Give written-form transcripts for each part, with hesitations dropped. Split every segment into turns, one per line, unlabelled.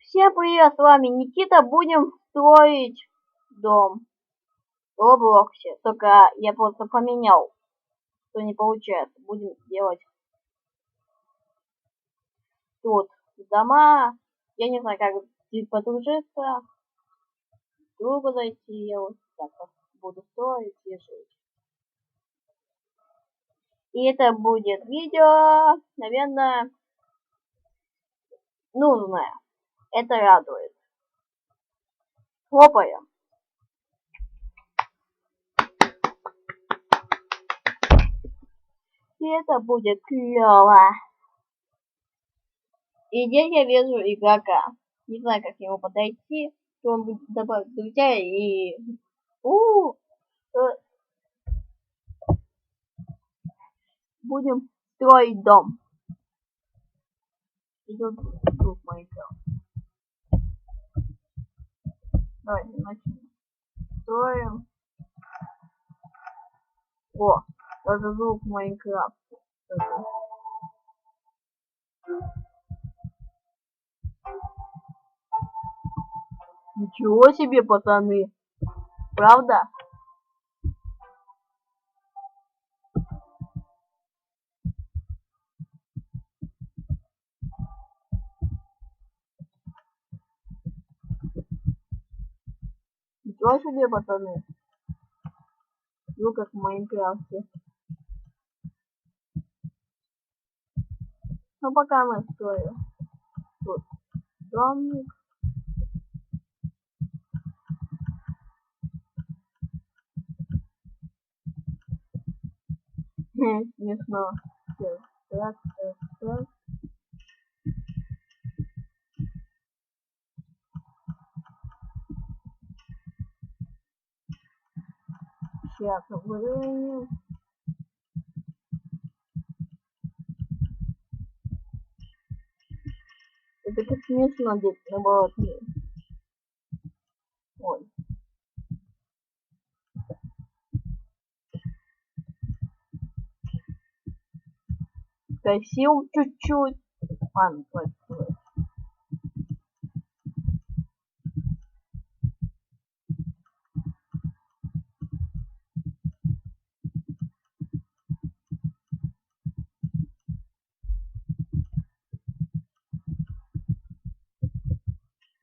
Всем привет, с вами Никита. Будем строить дом в Роблоксе. Только я просто поменял, что не получается. Будем делать тут дома. Я не знаю, как подружиться, другу зайти. Я вот так вот буду строить и жить. И это будет видео, наверное, нужное. Это радует. Хлопаем. И это будет клево. И здесь я вижу игрока. Не знаю, как к нему подойти, что он будет добавить друзья и... Будем строить дом. Идет звук Майнкрафт. Давайте начнем. Строим. О, это звук Майнкрафт. Ничего себе, пацаны. Правда? Ничего себе, пацаны. Ну как в Майнкрафте. Ну пока мы строим. Тут домик. Смешно. Так. Сейчас выровняем. Это как смешно здесь наоборот. Ой. Скосил чуть-чуть. Ладно, стой.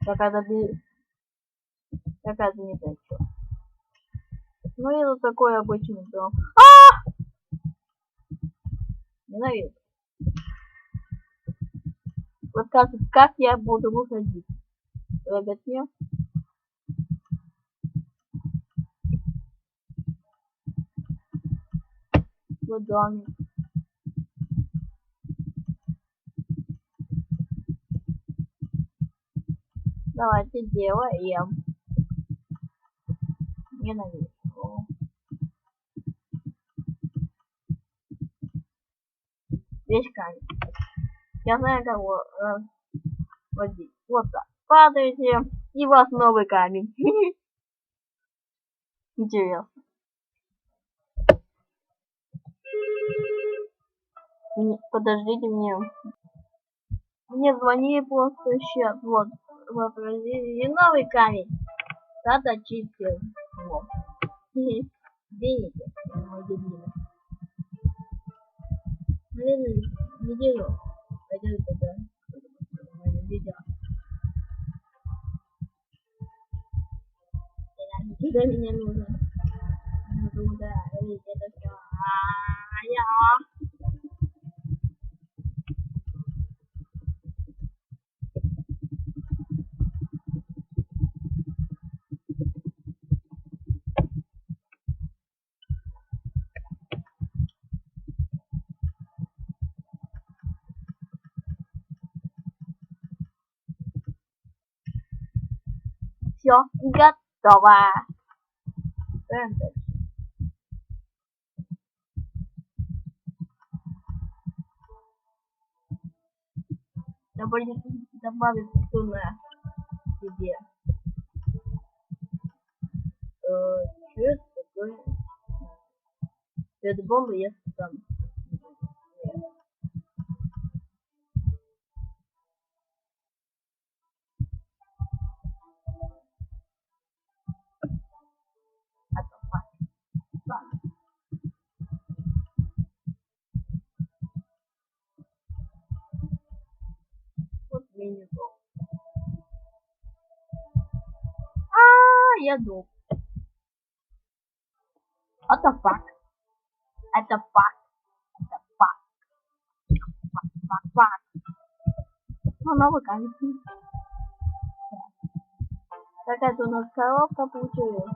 Какая-то не знаю что. Ну это такой обычный дом. Ненавижу. Вот как я буду выходить? Ребятня. Вот домик. Давайте делаем. Ненавижу. Весь камень. Я знаю, как его разводить. Вот так. Падаете, и у вас новый камень. Интересно. Подождите мне. Мне звонили просто сейчас. Вот. Вообразили. Новый камень. Надо чистить. Вот. Деньги. Мой любимый. Наверное, неделю пойдет туда. Видео. Когда меня нужно. Туда. Ведь это все. Все, готово. Добавить на себе. Что это такое? Это бомба, я там. мини-дом. Я дом. Это факт. Это факт. Это факт. Факт. Ну, новый камень. Так, это у нас коробка получилась.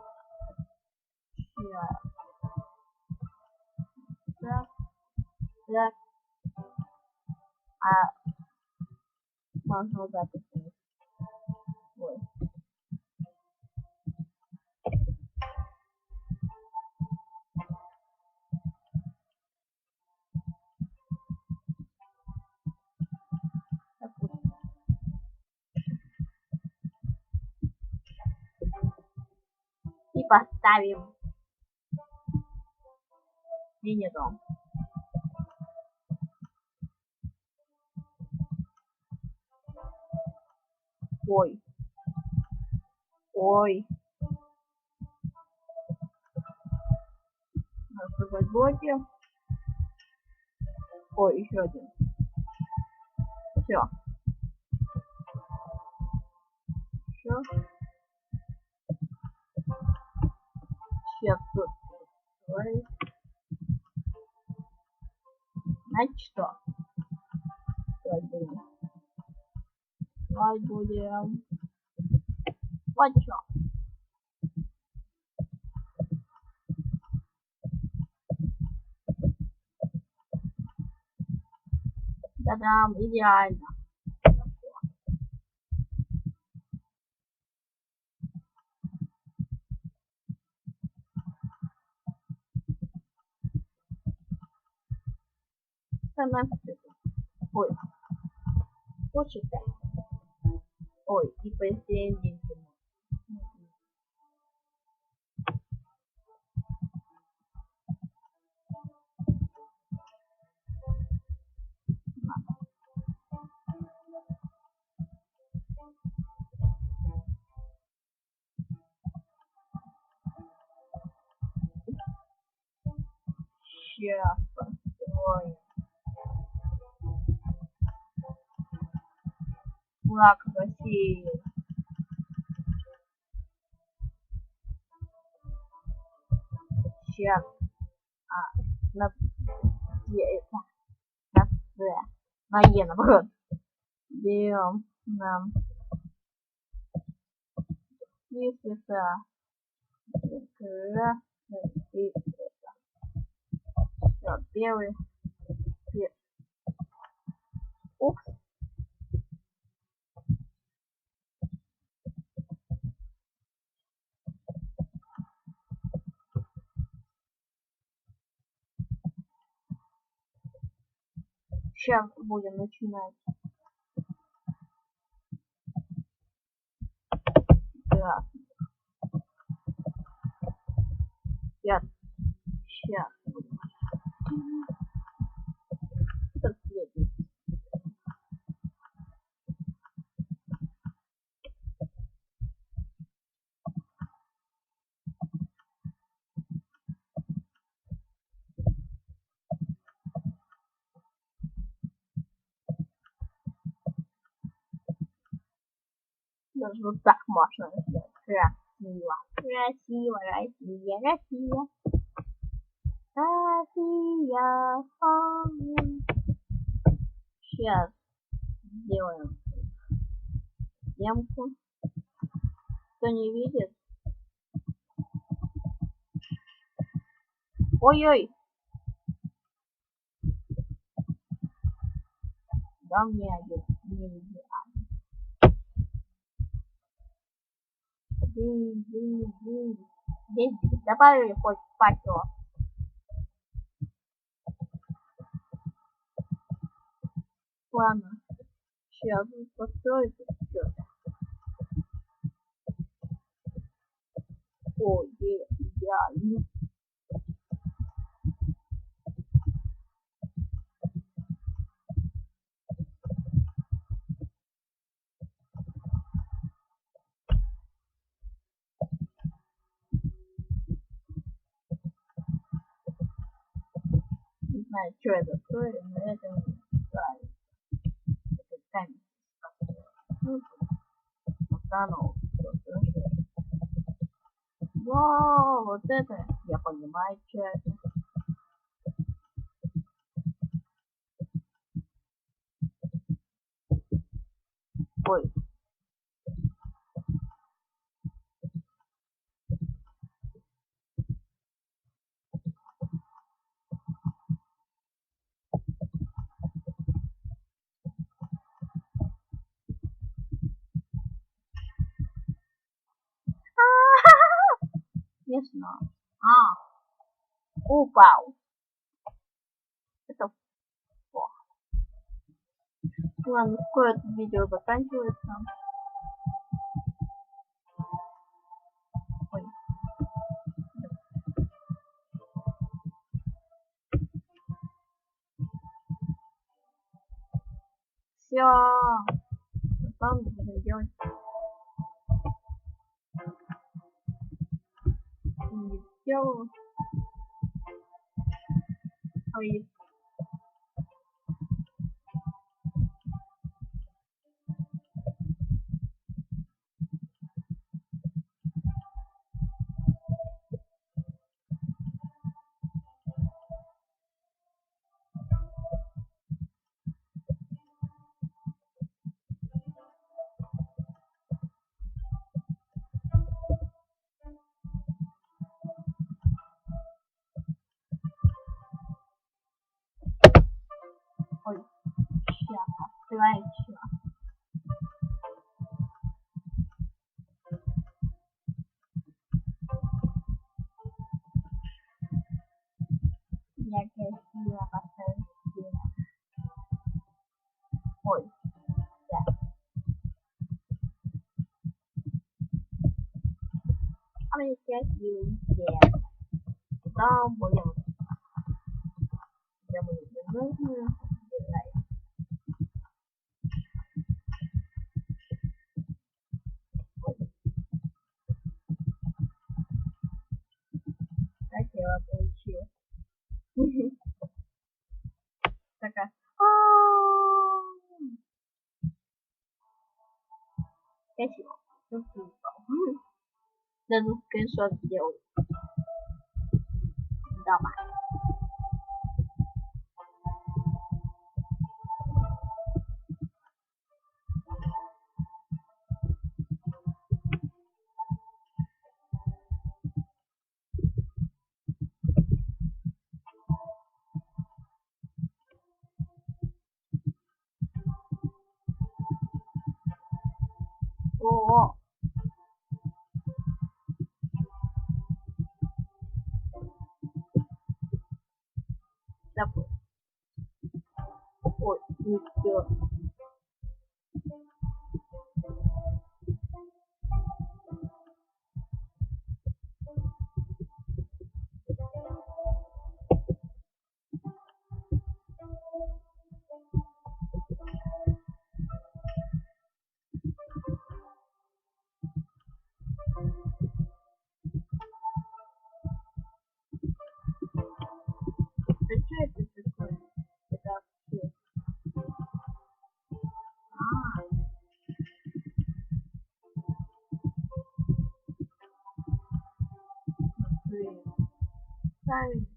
Так. Так. Можно вот так вот. Ой. И поставим мини-дом. Ой. Ой. Надо создать блоки. Ой, еще один. Все. Все. Сейчас тут. Давай. Значит что? Давай будем. Вот что. Да-дам, идеально. Ой. Почитай. Ой, и посерединке. Сейчас построим. Флаг России. Сейчас. На это. На С. На Е, наоборот. Берем нам. Если это. И это. Все, первый. Упс. Сейчас будем начинать. Да. Сейчас будем. Это следует. Даже вот так можно сделать. Красиво. Красиво. Россия. Россия. Россия. Сейчас сделаем съемку. Кто не видит? Ой-ой. Да мне один. Не видит. Здесь добавили хоть факел. Ладно. Сейчас построить что-то. О, идеально. Не знаю, что это стоит, но это не стоит. Это камень. Стану. Вау, вот это я понимаю, что это. Ой. Смешно. Упал. Это плохо. Ладно, скоро это видео заканчивается. Ой. Все. Потом будем делать. Не сделаю. Ой. Ой. Сейчас. Открываем еще. Я красиво поставила стену. Ой. Да. А мне красивый стены. Да, будем. Я буду держать. Красиво получилось. Такая. Красиво. Даже скриншот сделал. Давай. О. Такой. Ой, не все. Да что это такое? Это все. Блин. Сами.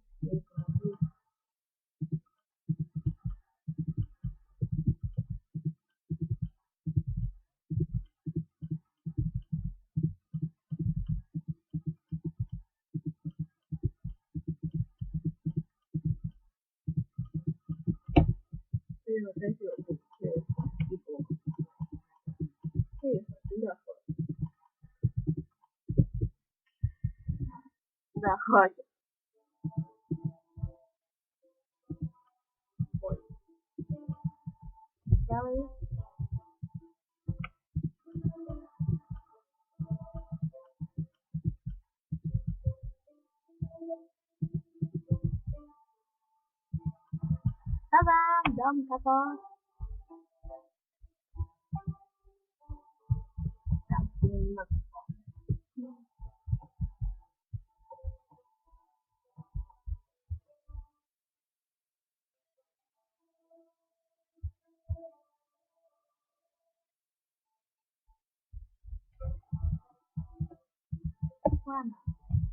Вот эти вот типа. Да, хватит. Ой. Давай. Та-дам! Дом готов. Так, немного. Ладно.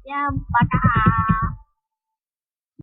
Всем пока!